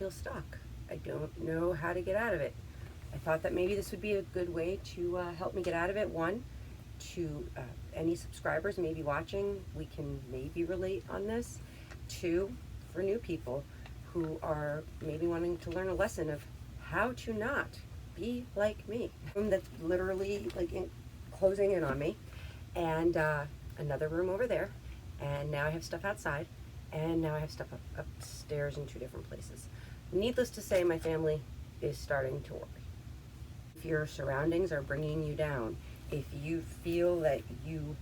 feel stuck. I don't know how to get out of it. I thought that maybe this would be a good way to help me get out of it. One, to any subscribers maybe watching, we can maybe relate on this. Two, for new people who are maybe wanting to learn a lesson of how to not be like me. That's literally like closing in on me. And another room over there. And now I have stuff outside. And now I have stuff upstairs in two different places. Needless to say, my family is starting to worry. If your surroundings are bringing you down, if you feel that you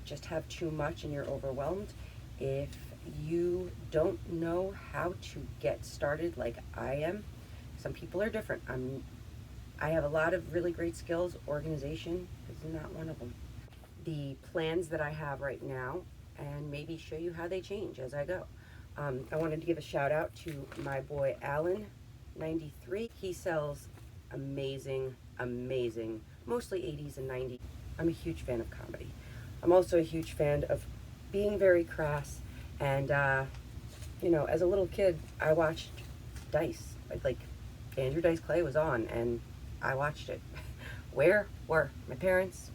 just have too much and you're overwhelmed, if you don't know how to get started like I am, some people are different. I have a lot of really great skills. Organization is not one of them. The plans that I have right now, and maybe show you how they change as I go. I wanted to give a shout out to my boy Alan, 93. He sells amazing, mostly 80s and 90s. I'm a huge fan of comedy. I'm also a huge fan of being very crass. And, as a little kid, I watched Dice. Like, Andrew Dice Clay was on, and I watched it. Where were my parents?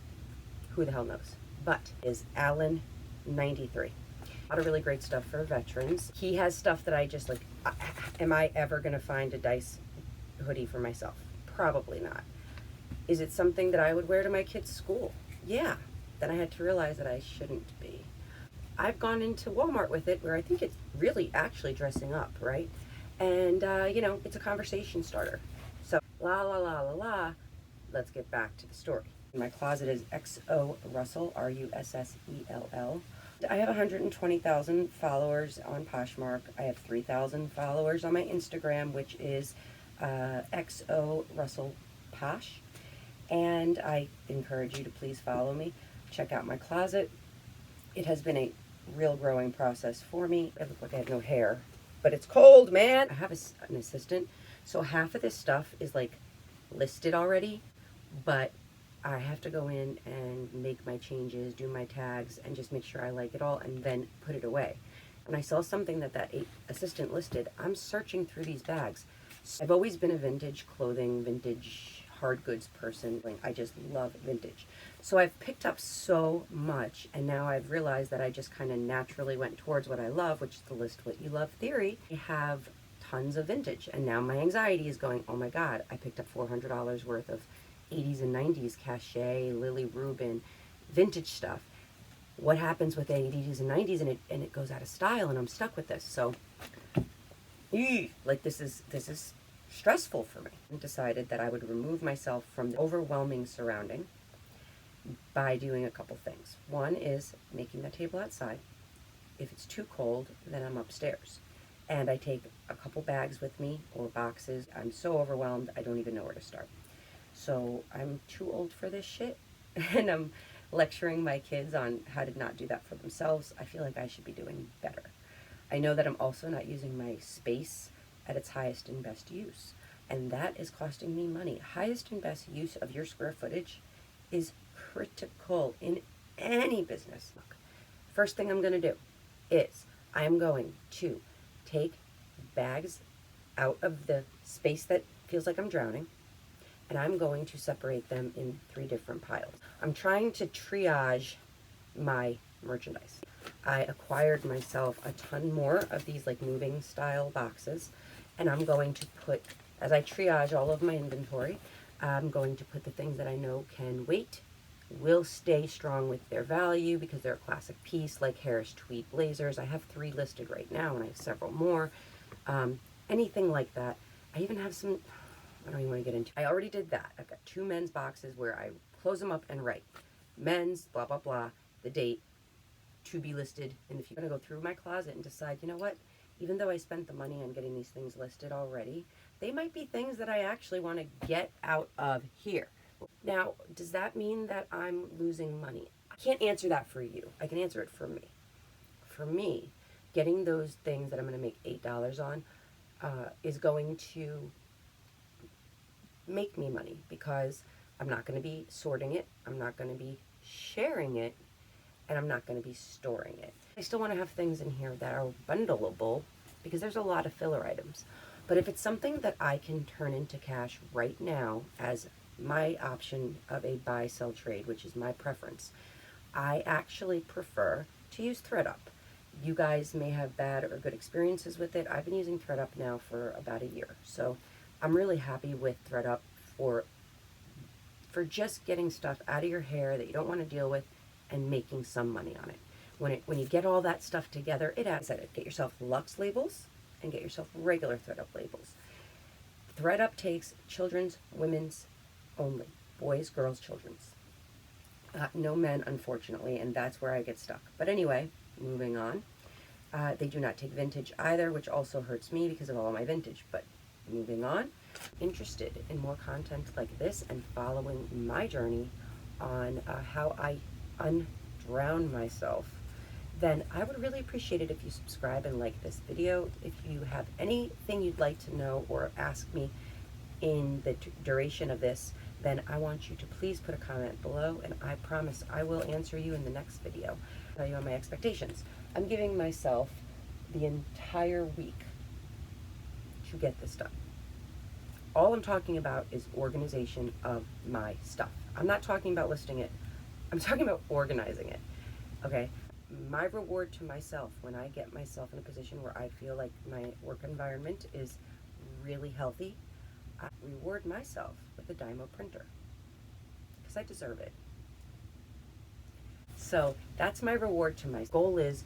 Who the hell knows? But is Alan 93. A lot of really great stuff for veterans. He has stuff that I just like, am I ever going to find a Dice hoodie for myself? Probably not. Is it something that I would wear to my kids' school? Yeah. Then I had to realize that I shouldn't be. I've gone into Walmart with it where I think it's really actually dressing up, right? And, it's a conversation starter. So, la la la la la, let's get back to the story. My closet is XO Russell, Russell. I have 120,000 followers on Poshmark. I have 3,000 followers on my Instagram, which is XO Russell Posh. And I encourage you to please follow me. Check out my closet. It has been a real growing process for me. I look like I have no hair, but it's cold, man. I have an assistant, so half of this stuff is like listed already, but I have to go in and make my changes, do my tags, and just make sure I like it all, and then put it away. When I saw something that assistant listed, I'm searching through these bags. I've always been a vintage clothing, vintage hard goods person. I just love vintage. So I've picked up so much, and now I've realized that I just kind of naturally went towards what I love, which is the list what you love theory. I have tons of vintage, and now my anxiety is going, oh my God, I picked up $400 worth of 80s and 90s cachet, Lily Rubin, vintage stuff. What happens with 80s and 90s and it goes out of style, and I'm stuck with this. So, this is stressful for me. I decided that I would remove myself from the overwhelming surrounding by doing a couple things. One is making the table outside. If it's too cold, then I'm upstairs. And I take a couple bags with me or boxes. I'm so overwhelmed, I don't even know where to start. So I'm too old for this shit, and I'm lecturing my kids on how to not do that for themselves. I feel like I should be doing better. I know that I'm also not using my space at its highest and best use, and that is costing me money. Highest and best use of your square footage is critical in any business. Look, first thing I'm going to do is I'm going to take bags out of the space that feels like I'm drowning, and I'm going to separate them in 3 different piles. I'm trying to triage my merchandise. I acquired myself a ton more of these like moving style boxes, and I'm going to put, as I triage all of my inventory, I'm going to put the things that I know can wait, will stay strong with their value because they're a classic piece, like Harris tweed blazers. I have 3 listed right now, and I have several more. Anything like that. I even have some, I don't even want to get into. I already did that. I've got 2 men's boxes where I close them up and write men's, blah, blah, blah, the date, to be listed in the future. I'm going to go through my closet and decide, you know what, even though I spent the money on getting these things listed already, they might be things that I actually want to get out of here. Now, does that mean that I'm losing money? I can't answer that for you. I can answer it for me. For me, getting those things that I'm going to make $8 on is going to make me money because I'm not going to be sorting it, I'm not going to be sharing it, and I'm not going to be storing it. I still want to have things in here that are bundleable because there's a lot of filler items. But if it's something that I can turn into cash right now as my option of a buy sell trade, which is my preference, I actually prefer to use ThredUp. You guys may have bad or good experiences with it. I've been using ThredUp now for about a year, so I'm really happy with ThredUp for just getting stuff out of your hair that you don't want to deal with and making some money on it. When you get all that stuff together, it adds at it. Get yourself Luxe labels and get yourself regular ThredUp labels. ThredUp takes children's, women's only, boys, girls, children's. No men, unfortunately, and that's where I get stuck. But anyway, moving on. They do not take vintage either, which also hurts me because of all my vintage. But moving on, interested in more content like this and following my journey on how I undrown myself, then I would really appreciate it if you subscribe and like this video. If you have anything you'd like to know or ask me in the duration of this, then I want you to please put a comment below, and I promise I will answer you in the next video. Tell you on my expectations. I'm giving myself the entire week to get this done. All I'm talking about is organization of my stuff. I'm not talking about listing it. I'm talking about organizing it, okay? My reward to myself when I get myself in a position where I feel like my work environment is really healthy, I reward myself with a Dymo printer because I deserve it. So that's my reward to my goal, is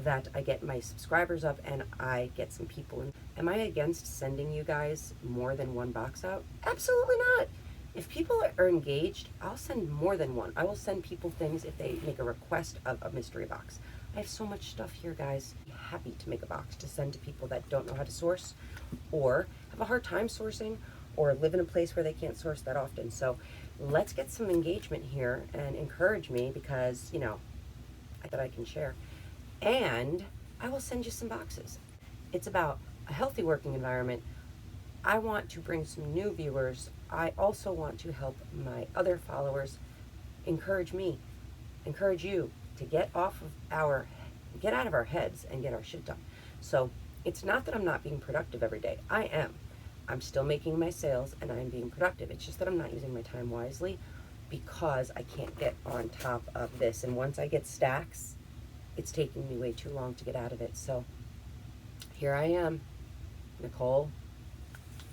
that I get my subscribers up and I get some people in. Am I against sending you guys more than one box out? Absolutely not. If people are engaged, I'll send more than one. I will send people things if they make a request of a mystery box. I have so much stuff here, guys. I'm happy to make a box to send to people that don't know how to source or have a hard time sourcing or live in a place where they can't source that often. So let's get some engagement here and encourage me, because, you know, that I can share. And I will send you some boxes. It's about a healthy working environment. I want to bring some new viewers. I also want to help my other followers, encourage me, encourage you to get out of our heads and get our shit done. So it's not that I'm not being productive every day. I am. I'm still making my sales and I'm being productive. It's just that I'm not using my time wisely because I can't get on top of this. And once I get stacks, it's taking me way too long to get out of it. So here I am, Nicole,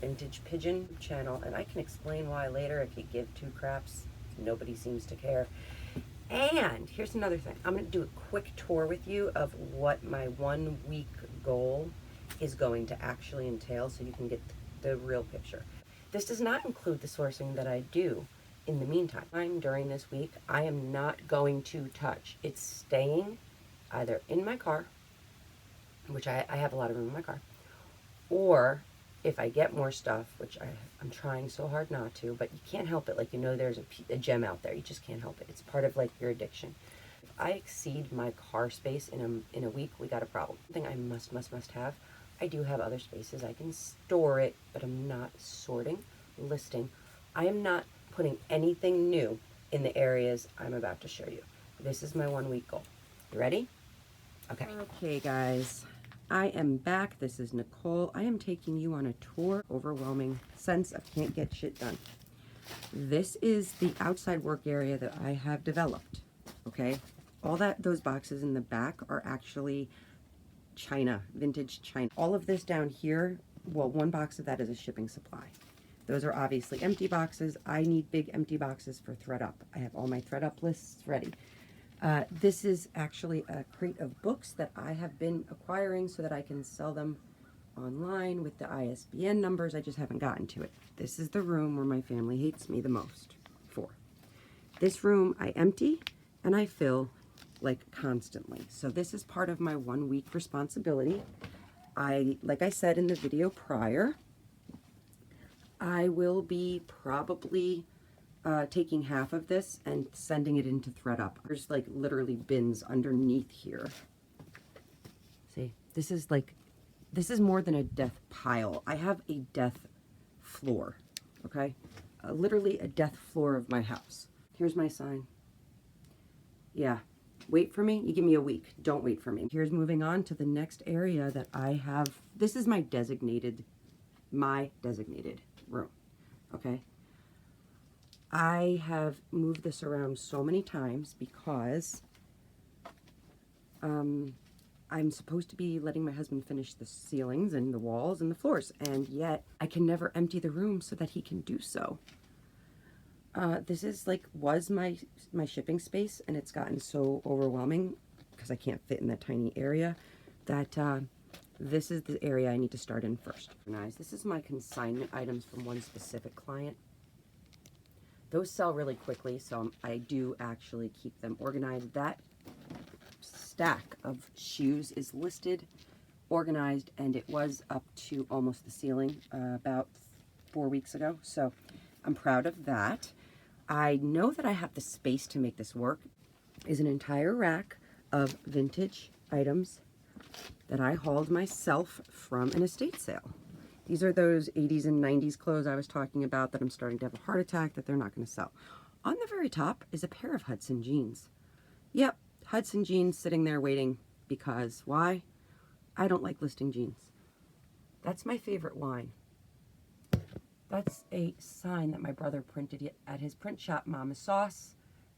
Vintage Pigeon channel, and I can explain why later if you give two craps. Nobody seems to care. And here's another thing. I'm going to do a quick tour with you of what my 1 week goal is going to actually entail so you can get the real picture. This does not include the sourcing that I do in the meantime. During this week, I am not going to touch. It's staying either in my car, which I have a lot of room in my car, or if I get more stuff, which I'm trying so hard not to, but you can't help it. Like, you know, there's a gem out there. You just can't help it. It's part of, like, your addiction. If I exceed my car space in a week, we got a problem. Something I must have. I do have other spaces. I can store it, but I'm not sorting, listing. I am not putting anything new in the areas I'm about to show you. This is my 1 week goal. You ready? Okay. Okay, guys. I am back. This is Nicole. I am taking you on a tour. Overwhelming sense of can't get shit done. This is the outside work area that I have developed. Okay, those boxes in the back are actually China, vintage China. All of this down here, well, one box of that is a shipping supply. Those are obviously empty boxes. I need big empty boxes for ThredUp. I have all my ThredUp lists ready. This is actually a crate of books that I have been acquiring so that I can sell them online with the ISBN numbers. I just haven't gotten to it. This is the room where my family hates me the most for. This room I empty and I fill like constantly. So this is part of my 1 week responsibility. Like I said in the video prior, I will be probably taking half of this and sending it into ThredUp. There's like literally bins underneath here. See, this is more than a death pile. I have a death floor, okay? Literally a death floor of my house. Here's my sign. Yeah, wait for me. You give me a week. Don't wait for me. Here's moving on to the next area that I have. This is my designated my designated room, okay? I have moved this around so many times because I'm supposed to be letting my husband finish the ceilings and the walls and the floors, and yet I can never empty the room so that he can do so. This is was my shipping space, and it's gotten so overwhelming because I can't fit in that tiny area that this is the area I need to start in first. Guys, this is my consignment items from one specific client. Those sell really quickly, so I do actually keep them organized. That stack of shoes is listed, organized, and it was up to almost the ceiling about 4 weeks ago, so I'm proud of that. I know that I have the space to make this work. Is an entire rack of vintage items that I hauled myself from an estate sale. These are those 80s and 90s clothes I was talking about that I'm starting to have a heart attack that they're not going to sell. On the very top is a pair of Hudson jeans. Yep, Hudson jeans sitting there waiting because why? I don't like listing jeans. That's my favorite line. That's a sign that my brother printed at his print shop, Mama Sauce.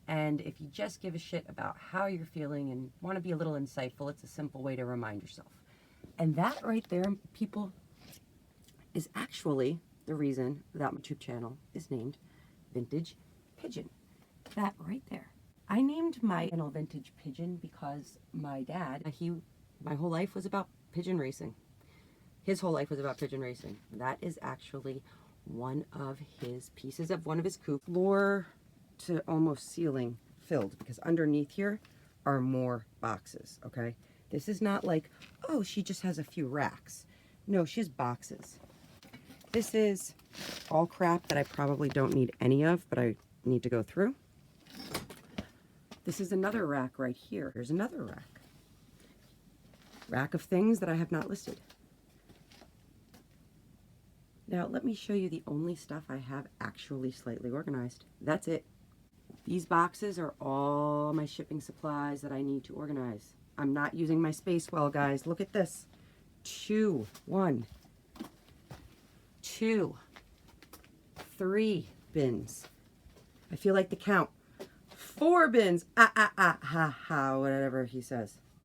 And if you just give a shit about how you're feeling and want to be a little insightful, it's a simple way to remind yourself. And that right there, people, is actually the reason that my YouTube channel is named Vintage Pigeon. That right there. I named my channel Vintage Pigeon because my dad, my whole life was about pigeon racing. His whole life was about pigeon racing. That is actually one of his pieces of one of his coops. Floor to almost ceiling filled, because underneath here are more boxes, okay? This is not like, oh, she just has a few racks. No, she has boxes. This is all crap that I probably don't need any of, but I need to go through. This is another rack right here. Here's another rack. Rack of things that I have not listed. Now, let me show you the only stuff I have actually slightly organized. That's it. These boxes are all my shipping supplies that I need to organize. I'm not using my space well, guys. Look at this. 2, 1, 2, 3 bins. I feel like the count. 4 bins. Whatever he says.